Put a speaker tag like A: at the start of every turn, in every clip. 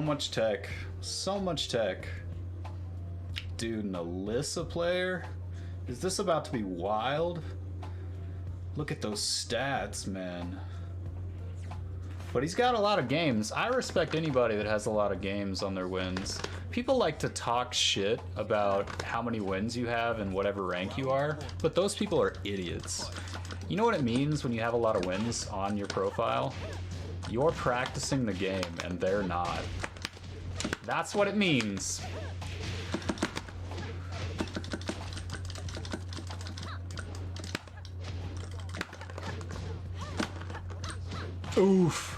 A: much tech. So much tech. Dude, an Alisa player? Is this about to be wild? Look at those stats, man. But he's got a lot of games. I respect anybody that has a lot of games on their wins. People like to talk shit about how many wins you have and whatever rank you are, but those people are idiots. You know what it means when you have a lot of wins on your profile? You're practicing the game and they're not. That's what it means. Oof.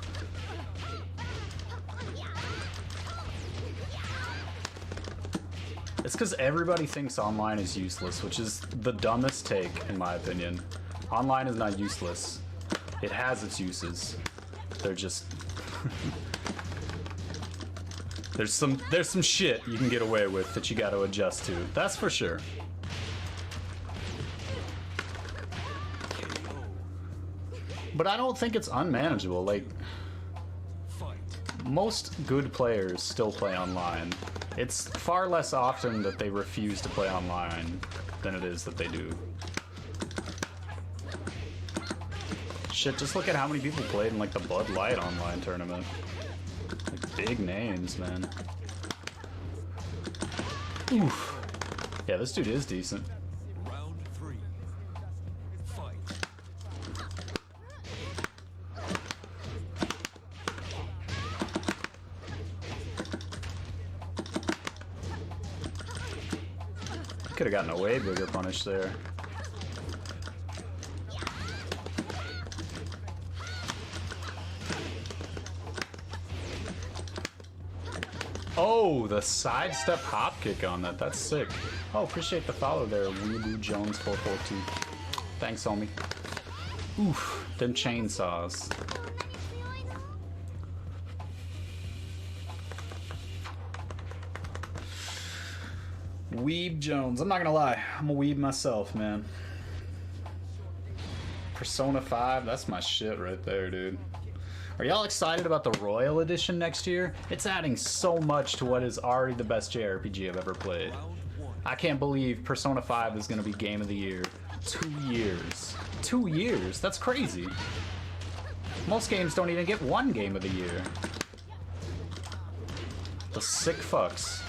A: It's because everybody thinks online is useless, which is the dumbest take, in my opinion. Online is not useless. It has its uses. They're just... there's some shit you can get away with that you gotta adjust to. That's for sure. But I don't think it's unmanageable. Like, most good players still play online. It's far less often that they refuse to play online than it is that they do. Shit, just look at how many people played in like the Bud Light online tournament. Like, big names, man. Oof. Yeah, this dude is decent. Could have gotten a way bigger punish there. Oh, the sidestep hop kick on that. That's sick. Oh, appreciate the follow there, Weeboo Jones 442. Thanks, homie. Oof, them chainsaws. Weeb Jones. I'm not gonna lie, I'm a weeb myself, man. Persona 5, that's my shit right there, dude. Are y'all excited about the Royal Edition next year? It's adding so much to what is already the best JRPG I've ever played. I can't believe Persona 5 is gonna be Game of the Year. 2 years. 2 years? That's crazy. Most games don't even get 1 Game of the Year. The sick fucks.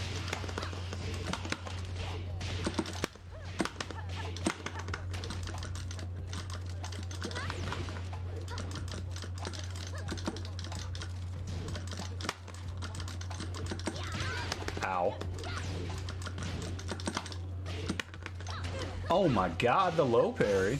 A: Ow. Oh my god, the low parry.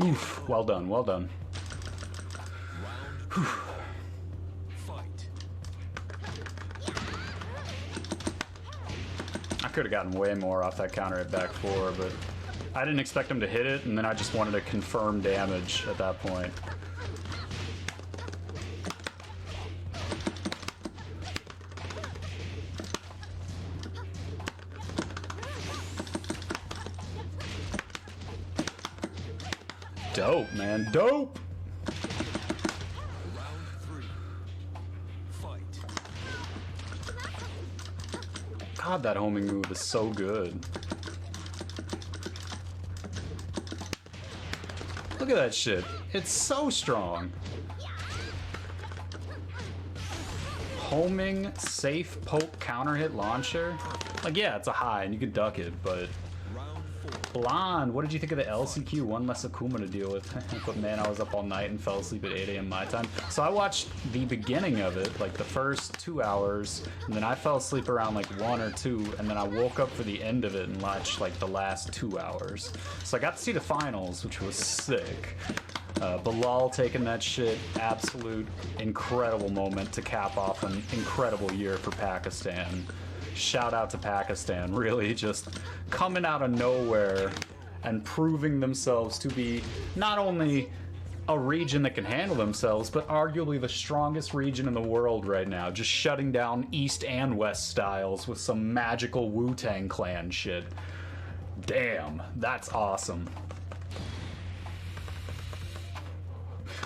A: Oof, well done, well done. Whew. I could have gotten way more off that counter at back 4, but I didn't expect him to hit it, and then I just wanted to confirm damage at that point. Dope, man, dope! God, that homing move is so good. Look at that shit. It's so strong. Homing, safe poke, counter hit launcher. Like, yeah, it's a high and you can duck it, but... Blonde, what did you think of the LCQ? One less Akuma to deal with. But man, I was up all night and fell asleep at 8 AM my time. So I watched the beginning of it, like the first 2 hours, and then I fell asleep around like 1 or 2, and then I woke up for the end of it and watched like the last 2 hours. So I got to see the finals, which was sick. Bilal taking that shit, absolute incredible moment to cap off an incredible year for Pakistan. Shout out to Pakistan, really just coming out of nowhere and proving themselves to be not only a region that can handle themselves, but arguably the strongest region in the world right now, just shutting down East and West styles with some magical Wu-Tang Clan shit. Damn, that's awesome.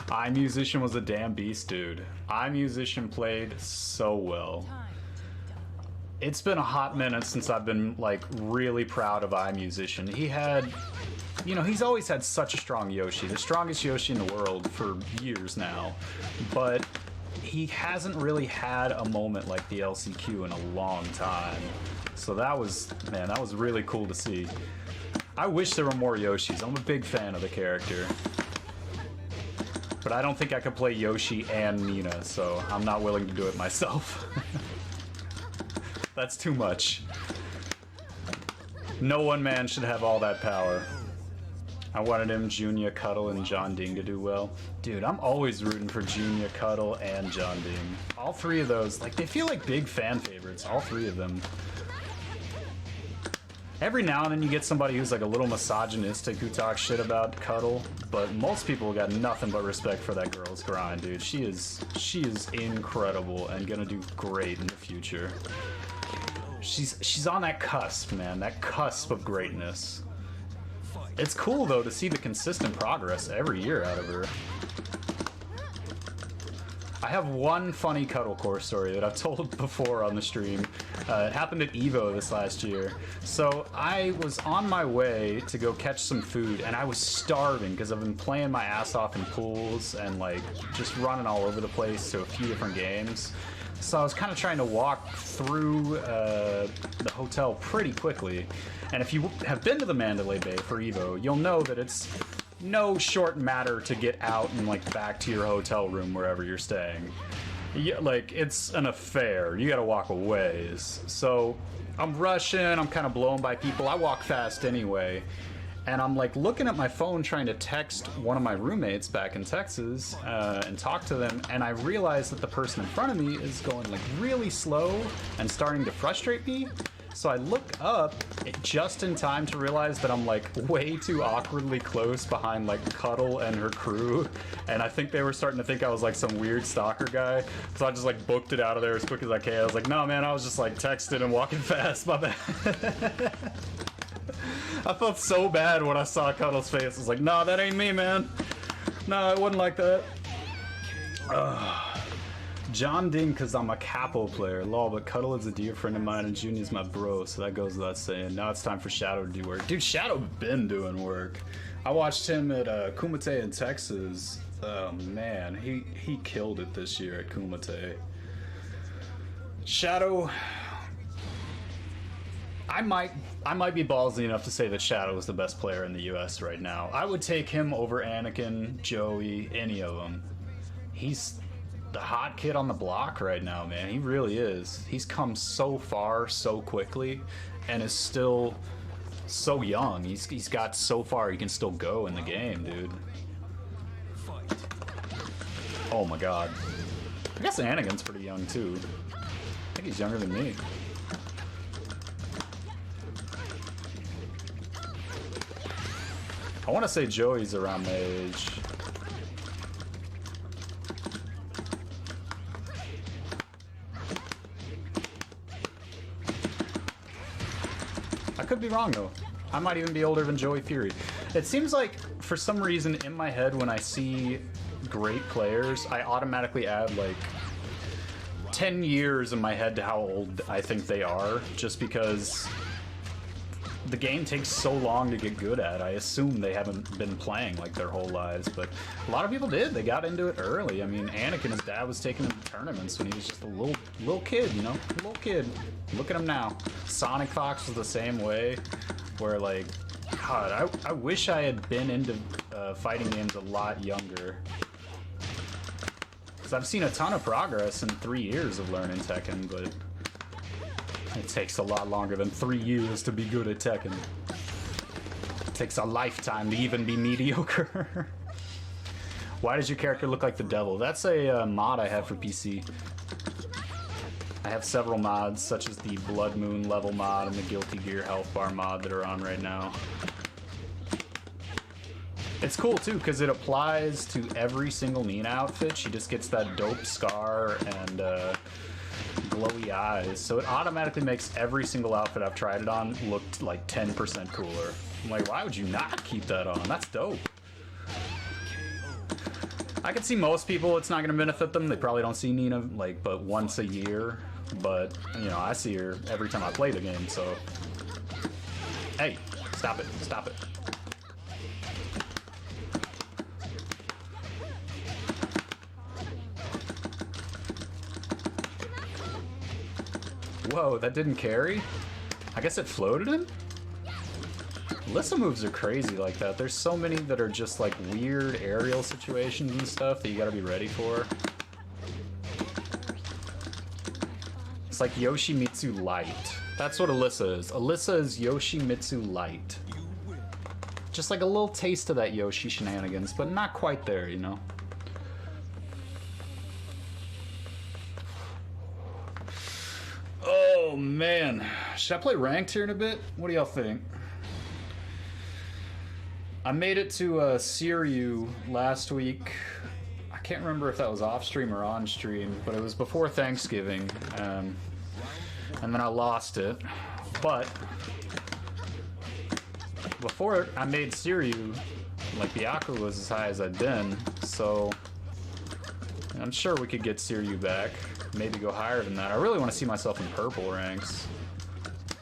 A: iMusician was a damn beast, dude. iMusician played so well. It's been a hot minute since I've been, like, really proud of iMusician. He had, you know, he's always had such a strong Yoshi, the strongest Yoshi in the world for years now, but he hasn't really had a moment like the LCQ in a long time. So that was, man, that was really cool to see. I wish there were more Yoshis. I'm a big fan of the character. But I don't think I could play Yoshi and Nina, so I'm not willing to do it myself. That's too much. No one man should have all that power. I wanted him, Junior, Cuddle, and John Ding to do well. Dude, I'm always rooting for Junior, Cuddle, and John Ding. All three of those, like, they feel like big fan favorites, all three of them. Every now and then you get somebody who's like a little misogynistic who talks shit about Cuddle, but most people got nothing but respect for that girl's grind, dude. She is incredible and gonna do great in the future. She's on that cusp, man, that cusp of greatness. It's cool though to see the consistent progress every year out of her. I have one funny Cuddle Core story that I've told before on the stream. It happened at EVO this last year. So I was on my way to go catch some food, and I was starving because I've been playing my ass off in pools and like just running all over the place to a few different games. So I was kind of trying to walk through the hotel pretty quickly. And if you have been to the Mandalay Bay for EVO, you'll know that it's no short matter to get out and like back to your hotel room wherever you're staying. Like, it's an affair. You gotta walk a ways. So I'm rushing, I'm kind of blown by people. I walk fast anyway. And I'm like looking at my phone trying to text one of my roommates back in Texas and talk to them, and I realize that the person in front of me is going like really slow and starting to frustrate me. So I look up just in time to realize that I'm like way too awkwardly close behind like Cuddle and her crew, and I think they were starting to think I was like some weird stalker guy. So I just like booked it out of there as quick as I can. I was like, no man, I was just like texting and walking fast, my bad. I felt so bad when I saw Cuddle's face. I was like, nah, that ain't me, man. No, it wasn't like that. John Ding, because I'm a capo player. Lol, but Cuddle is a dear friend of mine and Junior's my bro, so that goes without saying. Now it's time for Shadow to do work. Dude, Shadow been doing work. I watched him at Kumite in Texas. Oh man, he killed it this year at Kumite. Shadow, I might be ballsy enough to say that Shadow is the best player in the US right now. I would take him over Anakin, Joey, any of them. He's the hot kid on the block right now, man. He really is. He's come so far so quickly and is still so young. He's got so far he can still go in the game, dude. Oh my god. I guess Anakin's pretty young too. I think he's younger than me. I want to say Joey's around my age. I could be wrong though. I might even be older than Joey Fury. It seems like for some reason in my head when I see great players, I automatically add like 10 years in my head to how old I think they are, just because the game takes so long to get good at. I assume they haven't been playing like their whole lives, but a lot of people did. They got into it early. I mean, Anakin, his dad was taking him to tournaments when he was just a little kid, you know? A little kid. Look at him now. Sonic Fox was the same way, where like, God, I wish I had been into fighting games a lot younger. Because I've seen a ton of progress in 3 years of learning Tekken, but it takes a lot longer than 3 years to be good at Tekken. It takes a lifetime to even be mediocre. Why does your character look like the devil? That's a mod I have for PC. I have several mods, such as the Blood Moon level mod and the Guilty Gear health bar mod that are on right now. It's cool too because it applies to every single Nina outfit. She just gets that dope scar and glowy eyes, so it automatically makes every single outfit I've tried it on look like 10% cooler. I'm like, why would you not keep that on? That's dope. I can see most people it's not going to benefit them. They probably don't see Nina like but once a year, but you know, I see her every time I play the game, so hey, stop it, stop it. Whoa, that didn't carry? I guess it floated him? Alisa moves are crazy like that. There's so many that are just like weird aerial situations and stuff that you gotta be ready for. It's like Yoshimitsu Light. That's what Alisa is. Alisa is Yoshimitsu Light. Just like a little taste of that Yoshi shenanigans, but not quite there, you know? Oh man, should I play ranked here in a bit? What do y'all think? I made it to Siryu last week. I can't remember if that was off stream or on stream, but it was before Thanksgiving, and then I lost it. But before I made Siryu, like Byaku was as high as I'd been, so I'm sure we could get Siryu back. Maybe go higher than that. I really want to see myself in purple ranks.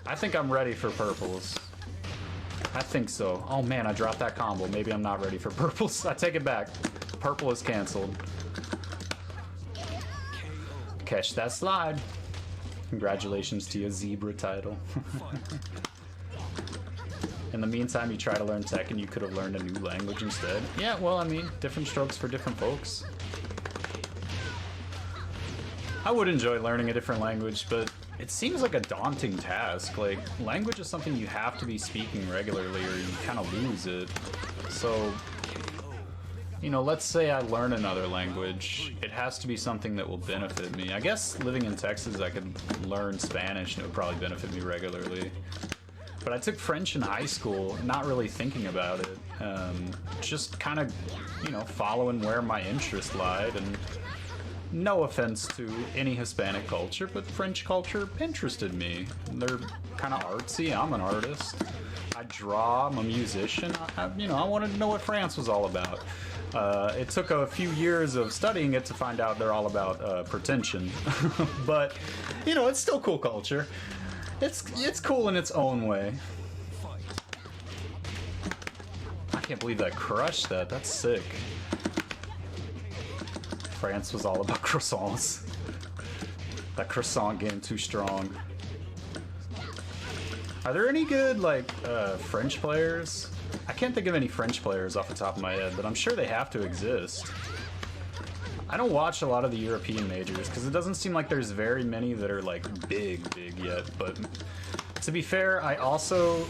A: I think I'm ready for purples. I think so. Oh man, I dropped that combo. Maybe I'm not ready for purples. I take it back. Purple is canceled. Catch that slide. Congratulations to your zebra title. In the meantime, you try to learn tech and you could have learned a new language instead. Yeah, well, I mean, different strokes for different folks. I would enjoy learning a different language, but it seems like a daunting task. Like, language is something you have to be speaking regularly or you kind of lose it. So, you know, let's say I learn another language. It has to be something that will benefit me. I guess living in Texas, I could learn Spanish and it would probably benefit me regularly. But I took French in high school, not really thinking about it. Just kind of, you know, following where my interest lied. And no offense to any Hispanic culture, but French culture interested me. They're kind of artsy. I'm an artist. I draw. I'm a musician. You know, I wanted to know what France was all about. It took a few years of studying it to find out they're all about pretension. But, you know, it's still cool culture. It's cool in its own way. I can't believe that crushed that. That's sick. France was all about croissants. That croissant game too strong. Are there any good, like, French players? I can't think of any French players off the top of my head, but I'm sure they have to exist. I don't watch a lot of the European majors, because it doesn't seem like there's very many that are, like, big yet, but to be fair, I also...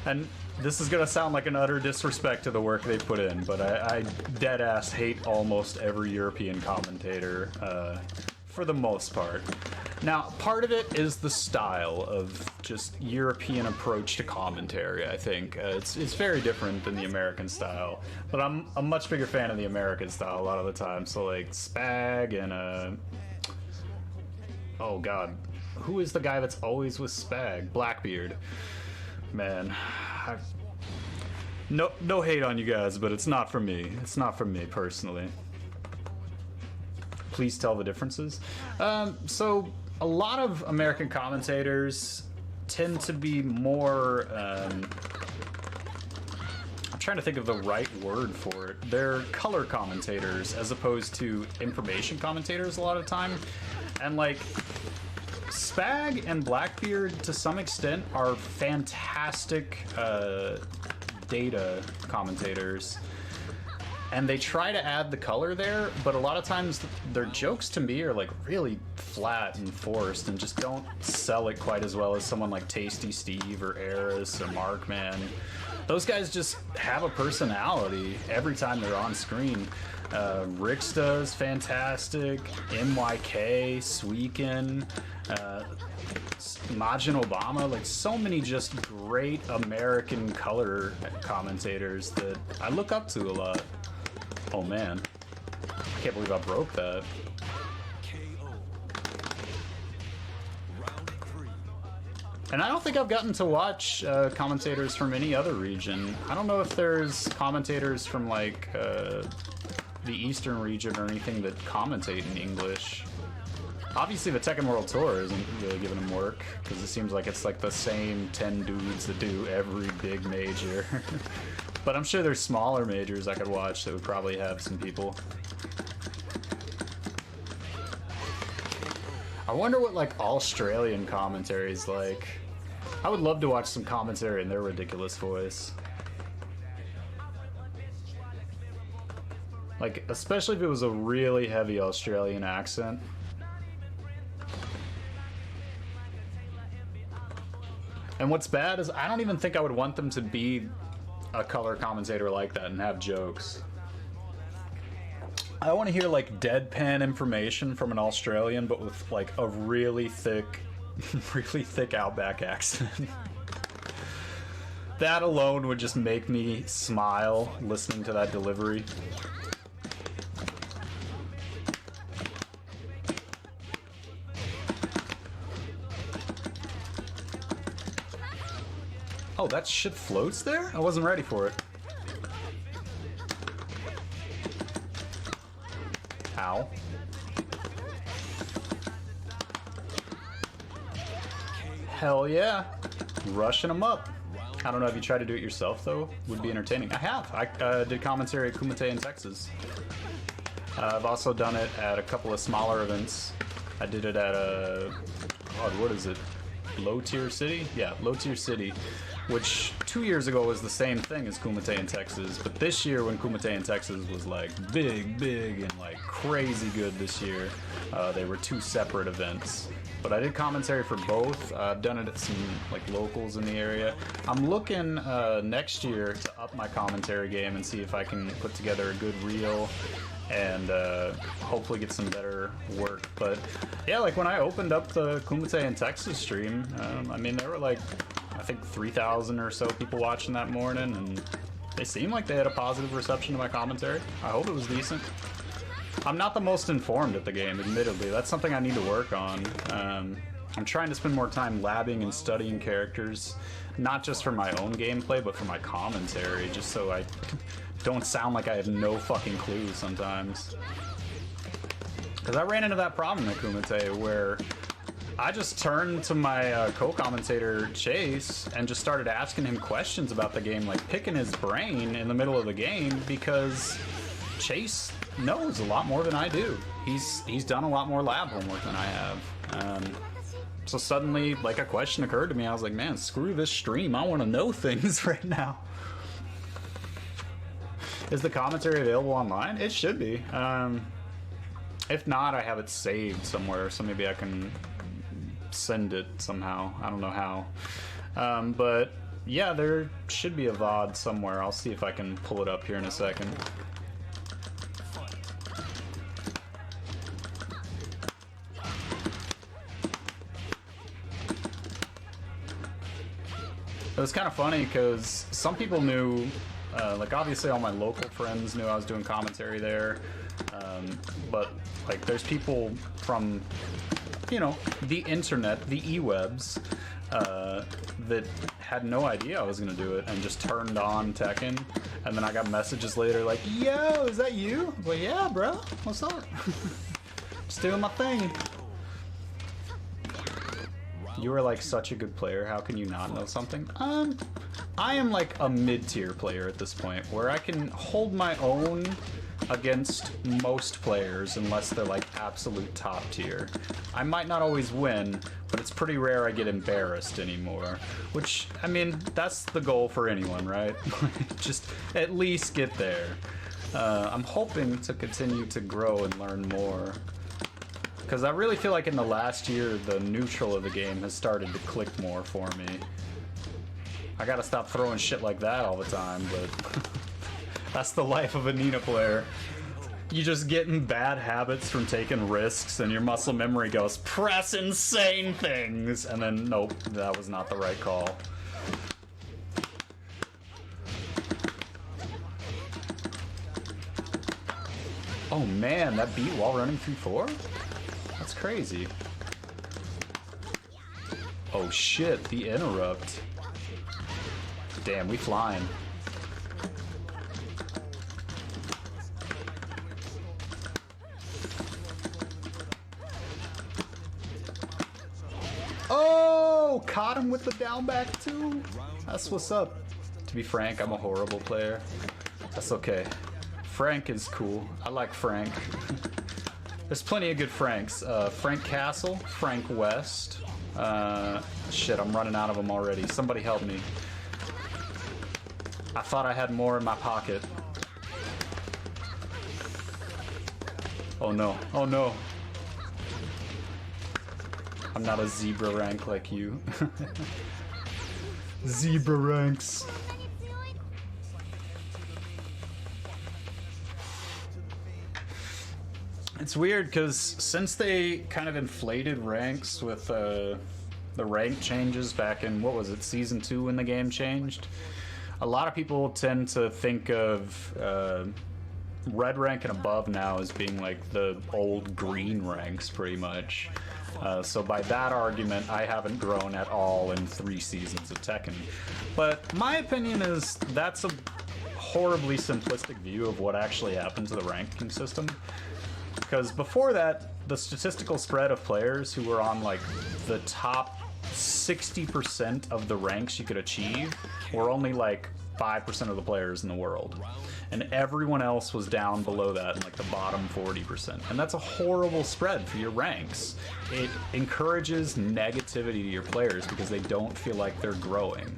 A: and this is gonna sound like an utter disrespect to the work they put in, but I dead-ass hate almost every European commentator, for the most part. Now, part of it is the style of just European approach to commentary, I think. It's very different than the American style, but I'm a much bigger fan of the American style a lot of the time. So, like, Spag and, oh god, who is the guy that's always with Spag? Blackbeard. Man, no hate on you guys, but it's not for me. It's not for me personally. Please tell the differences. So a lot of American commentators tend to be more, I'm trying to think of the right word for it. They're color commentators as opposed to information commentators a lot of the time. And like, Spag and Blackbeard, to some extent, are fantastic data commentators. And they try to add the color there, but a lot of times their jokes to me are like really flat and forced and just don't sell it quite as well as someone like Tasty Steve or Eris or Markman. Those guys just have a personality every time they're on screen. Ricksta is fantastic, MYK, Sweekin. Majin Obama, like so many just great American color commentators that I look up to a lot. Oh man, I can't believe I broke that. And I don't think I've gotten to watch commentators from any other region. I don't know if there's commentators from like the Eastern region or anything that commentate in English. Obviously the Tekken World Tour isn't really giving them work, because it seems like it's like the same 10 dudes that do every big major. But I'm sure there's smaller majors I could watch that would probably have some people. I wonder what like Australian commentary is like. I would love to watch some commentary in their ridiculous voice. Like, especially if it was a really heavy Australian accent. And what's bad is I don't even think I would want them to be a color commentator like that and have jokes. I want to hear like deadpan information from an Australian, but with like a really thick Outback accent. That alone would just make me smile listening to that delivery. Oh, that shit floats there? I wasn't ready for it. Ow. Hell yeah. Rushing them up. I don't know if you tried to do it yourself, though. Would be entertaining. I have. I did commentary at Kumite in Texas. I've also done it at a couple of smaller events. I did it at a... God, what is it? Low Tier City? Yeah, Low Tier City. Which 2 years ago was the same thing as Kumite in Texas, but this year when Kumite in Texas was like big and like crazy good this year, they were two separate events. But I did commentary for both. I've done it at some like locals in the area. I'm looking next year to up my commentary game and see if I can put together a good reel and hopefully get some better work. But yeah, like when I opened up the Kumite in Texas stream, I mean there were like I think 3,000 or so people watching that morning, and they seemed like they had a positive reception to my commentary. I hope it was decent. I'm not the most informed at the game, admittedly. That's something I need to work on. I'm trying to spend more time labbing and studying characters, not just for my own gameplay, but for my commentary, just so I don't sound like I have no fucking clue sometimes. Because I ran into that problem at Kumite where I just turned to my co-commentator Chase and just started asking him questions about the game, like picking his brain in the middle of the game, because Chase knows a lot more than I do. He's done a lot more lab homework than I have. So suddenly, like, a question occurred to me. I was like, man, screw this stream. I want to know things right now. Is the commentary available online? It should be. If not, I have it saved somewhere, so maybe I can send it somehow. I don't know how. But yeah, there should be a VOD somewhere. I'll see if I can pull it up here in a second. It was kind of funny because some people knew, like obviously all my local friends knew I was doing commentary there, but like there's people from, you know, the internet, the e-webs, that had no idea I was going to do it and just turned on Tekken, and then I got messages later like, yo, is that you? I'm like, yeah, bro, what's up? Just doing my thing. You are like such a good player, how can you not know something? I am like a mid-tier player at this point, where I can hold my own against most players unless they're like absolute top tier. I might not always win, but it's pretty rare I get embarrassed anymore. Which, I mean, that's the goal for anyone, right? Just at least get there. I'm hoping to continue to grow and learn more. Because I really feel like in the last year, the neutral of the game has started to click more for me. I gotta stop throwing shit like that all the time, but that's the life of a Nina player. You just get in bad habits from taking risks, and your muscle memory goes, press insane things! And then, nope, that was not the right call. Oh man, that beat while running through 4? That's crazy. Oh shit, the interrupt. Damn, we flying. Oh, caught him with the down back too. That's what's up. To be frank, I'm a horrible player. That's okay. Frank is cool. I like Frank. There's plenty of good Franks. Frank Castle, Frank West. Shit, I'm running out of them already. Somebody help me. I thought I had more in my pocket. Oh no, oh no. I'm not a zebra rank like you. Zebra ranks. It's weird because since they kind of inflated ranks with the rank changes back in, what was it, Season 2 when the game changed? A lot of people tend to think of red rank and above now as being like the old green ranks pretty much. So by that argument, I haven't grown at all in 3 seasons of Tekken. But my opinion is that's a horribly simplistic view of what actually happened to the ranking system. Because before that, the statistical spread of players who were on like the top 60% of the ranks you could achieve were only like 5% of the players in the world. And everyone else was down below that in like the bottom 40%. And that's a horrible spread for your ranks. It encourages negativity to your players because they don't feel like they're growing.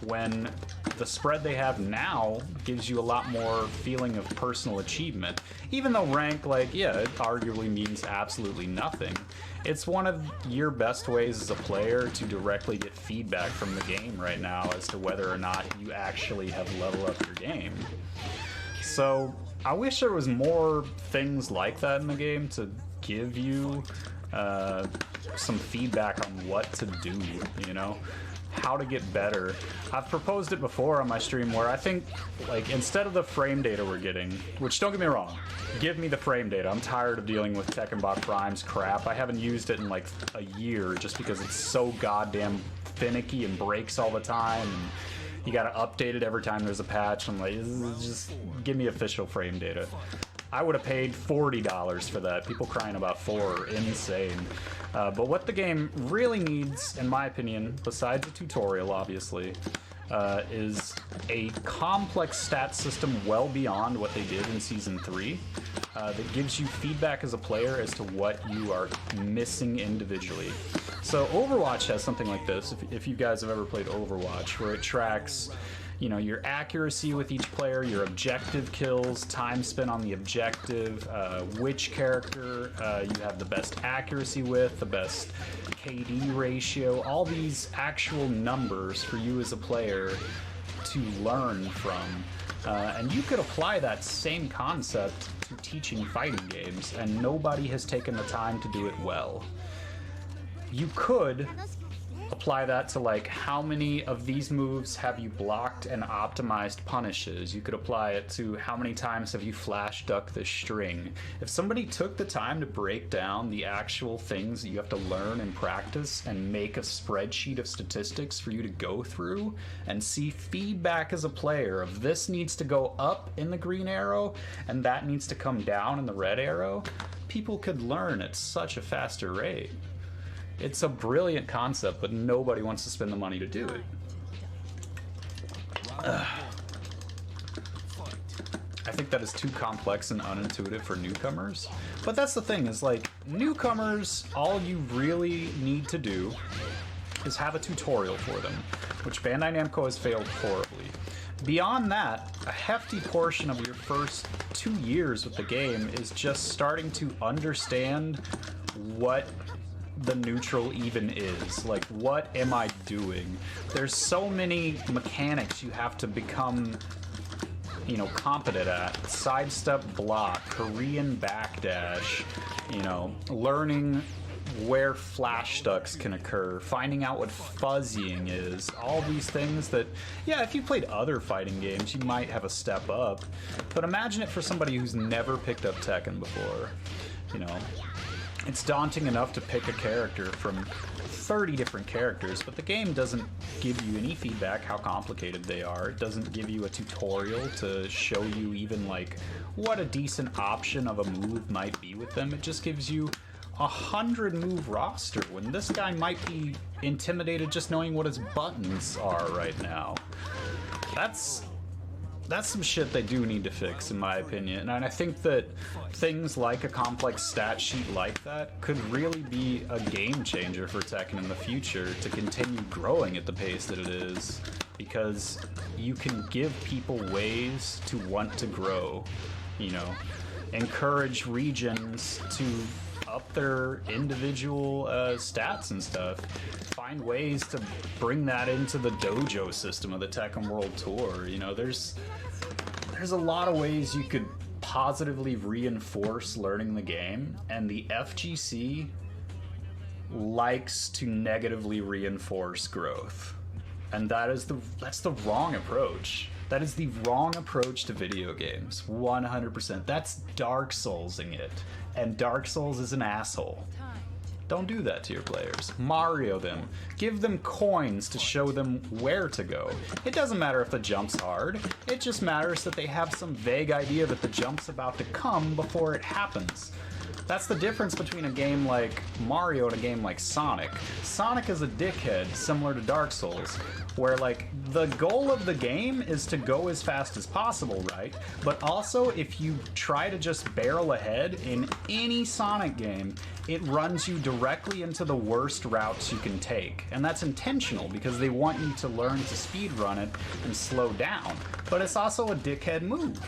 A: When the spread they have now gives you a lot more feeling of personal achievement. Even though rank, like, yeah, it arguably means absolutely nothing. It's one of your best ways as a player to directly get feedback from the game right now as to whether or not you actually have leveled up your game. So I wish there was more things like that in the game to give you some feedback on what to do, you know? How to get better. I've proposed it before on my stream where I think, like, instead of the frame data we're getting, which don't get me wrong, give me the frame data. I'm tired of dealing with Tekkenbot Prime's crap. I haven't used it in like a year just because it's so goddamn finicky and breaks all the time. And you gotta update it every time there's a patch. I'm like, just give me official frame data. I would have paid $40 for that. People crying about $4 are insane. But what the game really needs, in my opinion, besides a tutorial, obviously, is a complex stat system well beyond what they did in Season 3 that gives you feedback as a player as to what you are missing individually. So Overwatch has something like this, if you guys have ever played Overwatch, where it tracks, you know, your accuracy with each player, your objective kills, time spent on the objective, which character you have the best accuracy with, the best KD ratio, all these actual numbers for you as a player to learn from. And you could apply that same concept to teaching fighting games, and nobody has taken the time to do it well. You could apply that to, like, how many of these moves have you blocked and optimized punishes. You could apply it to how many times have you flash ducked the string. If somebody took the time to break down the actual things that you have to learn and practice and make a spreadsheet of statistics for you to go through and see feedback as a player of this needs to go up in the green arrow and that needs to come down in the red arrow, people could learn at such a faster rate. It's a brilliant concept, but nobody wants to spend the money to do it. I think that is too complex and unintuitive for newcomers. But that's the thing, is like, newcomers, all you really need to do is have a tutorial for them, which Bandai Namco has failed horribly. Beyond that, a hefty portion of your first 2 years with the game is just starting to understand what the neutral even is. Like, what am I doing? There's so many mechanics you have to become you know, competent at. Sidestep block, Korean backdash, you know, learning where flash stucks can occur, finding out what fuzzying is, all these things that, yeah, if you played other fighting games, you might have a step up. But imagine it for somebody who's never picked up Tekken before, you know. It's daunting enough to pick a character from 30 different characters, but the game doesn't give you any feedback how complicated they are. It doesn't give you a tutorial to show you even like what a decent option of a move might be with them. It just gives you 100 move roster when this guy might be intimidated just knowing what his buttons are right now. That's some shit they do need to fix, in my opinion. And I think that things like a complex stat sheet like that could really be a game changer for Tekken in the future to continue growing at the pace that it is, because you can give people ways to want to grow, you know, encourage regions to up their individual stats and stuff. Find ways to bring that into the dojo system of the Tekken World Tour. You know, there's a lot of ways you could positively reinforce learning the game, and the FGC likes to negatively reinforce growth. And that's the wrong approach. That is the wrong approach to video games, 100%. That's Dark Soulsing it, and Dark Souls is an asshole. Don't do that to your players. Mario them. Give them coins to show them where to go. It doesn't matter if the jump's hard. It just matters that they have some vague idea that the jump's about to come before it happens. That's the difference between a game like Mario and a game like Sonic. Sonic is a dickhead, similar to Dark Souls, where like the goal of the game is to go as fast as possible, right? But also, if you try to just barrel ahead in any Sonic game, it runs you directly into the worst routes you can take. And that's intentional because they want you to learn to speedrun it and slow down. But it's also a dickhead move,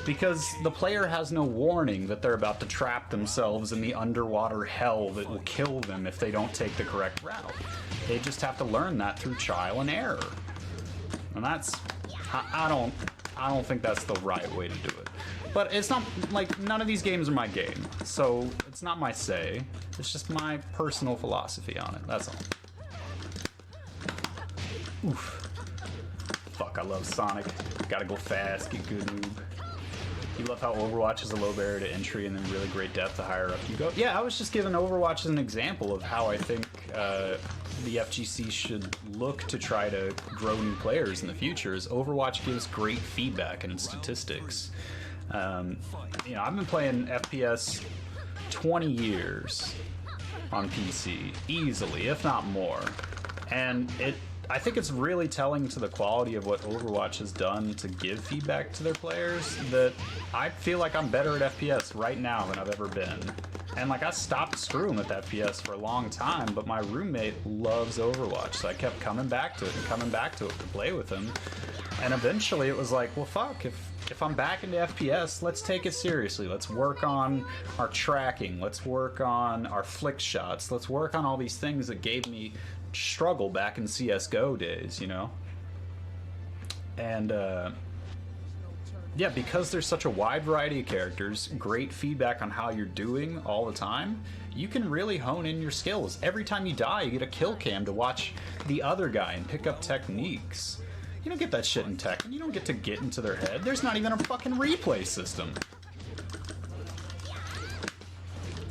A: because the player has no warning that they're about to trap themselves in the underwater hell that will kill them if they don't take the correct route. They just have to learn that through trial and error. And that's, I don't think that's the right way to do it. But it's not, like, none of these games are my game, so it's not my say. It's just my personal philosophy on it, that's all. Oof. Fuck, I love Sonic. Gotta go fast, get good noob. You love how Overwatch is a low barrier to entry and then really great depth the higher up you go. Yeah, I was just giving Overwatch as an example of how I think the FGC should look to try to grow new players in the future. Is Overwatch gives great feedback in its statistics. You know, I've been playing FPS 20 years on PC, easily, if not more. And I think it's really telling to the quality of what Overwatch has done to give feedback to their players that I feel like I'm better at FPS right now than I've ever been. And like, I stopped screwing with FPS for a long time, but my roommate loves Overwatch, so I kept coming back to it and coming back to it to play with him. And eventually it was like, well, fuck, if I'm back into FPS, let's take it seriously. Let's work on our tracking. Let's work on our flick shots. Let's work on all these things that gave me struggle back in CSGO days, you know? And, yeah, because there's such a wide variety of characters, great feedback on how you're doing all the time, you can really hone in your skills. Every time you die, you get a kill cam to watch the other guy and pick up techniques. You don't get that shit in Tekken. You don't get to get into their head. There's not even a fucking replay system.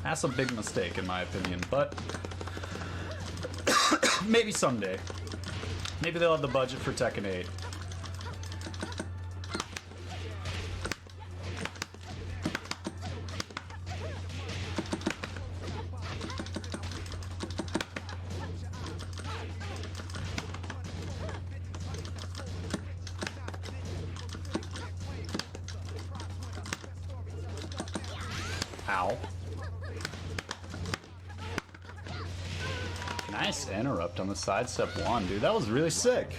A: That's a big mistake, in my opinion, but maybe someday. Maybe they'll have the budget for Tekken 8. Ow. Nice interrupt on the sidestep one, dude. That was really sick.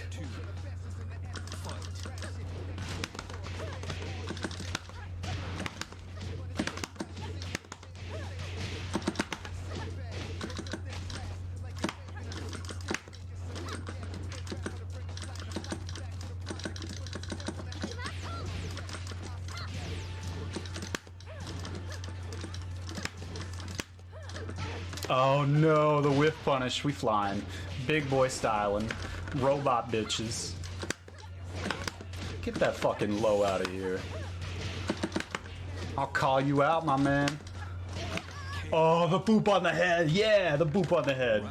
A: Oh no, the whiff punish. We flying. Big boy styling. Robot bitches. Get that fucking low out of here. I'll call you out, my man. Oh, the boop on the head. Yeah, the boop on the head.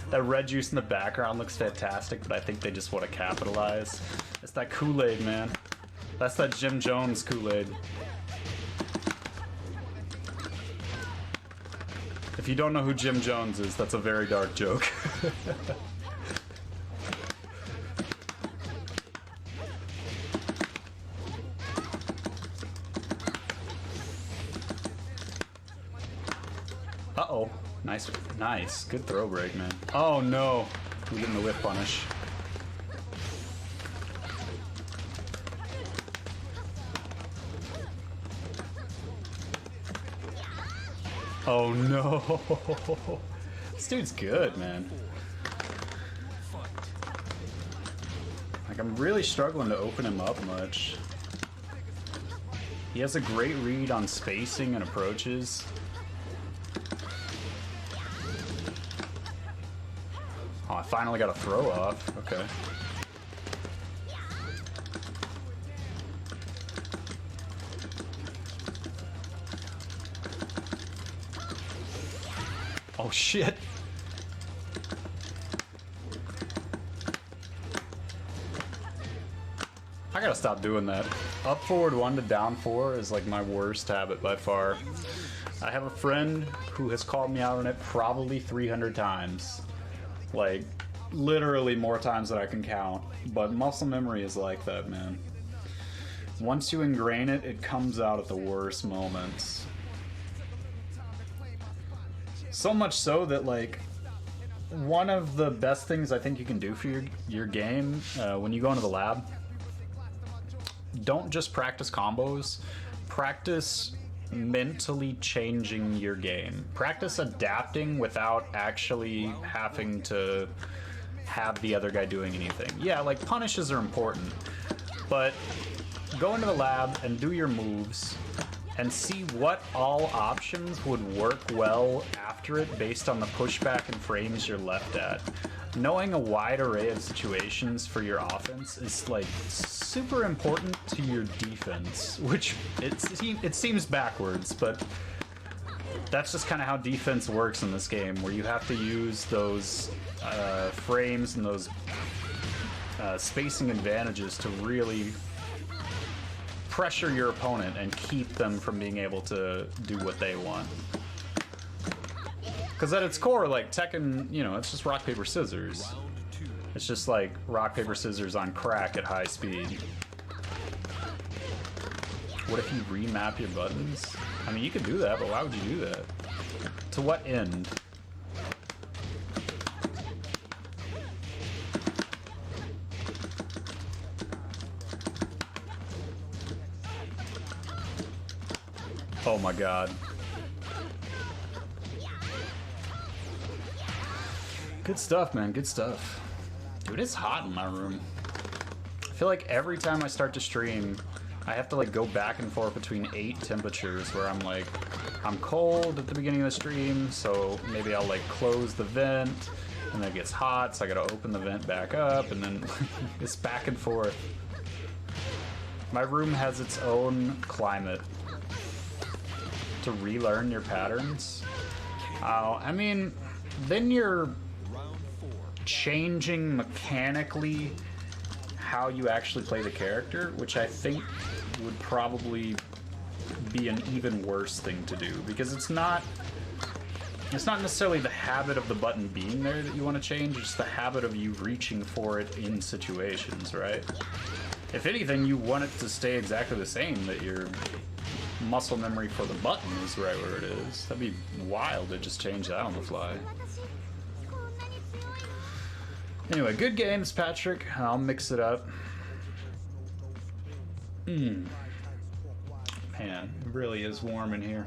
A: That red juice in the background looks fantastic, but I think they just want to capitalize. It's that Kool-Aid, man. That's that Jim Jones Kool-Aid. If you don't know who Jim Jones is, that's a very dark joke. Uh-oh. Nice. Nice. Good throw break, man. Oh, no. We're getting the whip punish. Oh, no. This dude's good, man. Like, I'm really struggling to open him up much. He has a great read on spacing and approaches. Oh, I finally got a throw off. Okay. Oh, shit. I gotta stop doing that. Up forward 1 to down 4 is like my worst habit by far. I have a friend who has called me out on it probably 300 times. Like, literally more times than I can count. But muscle memory is like that, man. Once you ingrain it, it comes out at the worst moments. So much so that, like, one of the best things I think you can do for your game when you go into the lab, don't just practice combos, practice mentally changing your game. Practice adapting without actually having to have the other guy doing anything. Yeah, like, punishes are important, but go into the lab and do your moves and see what all options would work well after it based on the pushback and frames you're left at. Knowing a wide array of situations for your offense is, like, super important to your defense, which it seems backwards, but that's just kind of how defense works in this game, where you have to use those frames and those spacing advantages to really pressure your opponent and keep them from being able to do what they want. Because at its core, like, Tekken, you know, it's just rock, paper, scissors. It's just like rock, paper, scissors on crack at high speed. What if you remap your buttons? I mean, you could do that, but why would you do that? To what end? Oh my god. Good stuff, man. Good stuff. Dude, it's hot in my room. I feel like every time I start to stream, I have to, like, go back and forth between 8 temperatures where I'm like, I'm cold at the beginning of the stream, so maybe I'll, like, close the vent, and then it gets hot, so I gotta open the vent back up, and then it's back and forth. My room has its own climate. To relearn your patterns? I mean, then you're changing mechanically how you actually play the character, which I think would probably be an even worse thing to do, because it's not necessarily the habit of the button being there that you want to change, it's the habit of you reaching for it in situations, right? If anything, you want it to stay exactly the same, that your muscle memory for the button is right where it is. That'd be wild to just change that on the fly. Anyway, good games, Patrick. I'll mix it up. Man, it really is warm in here.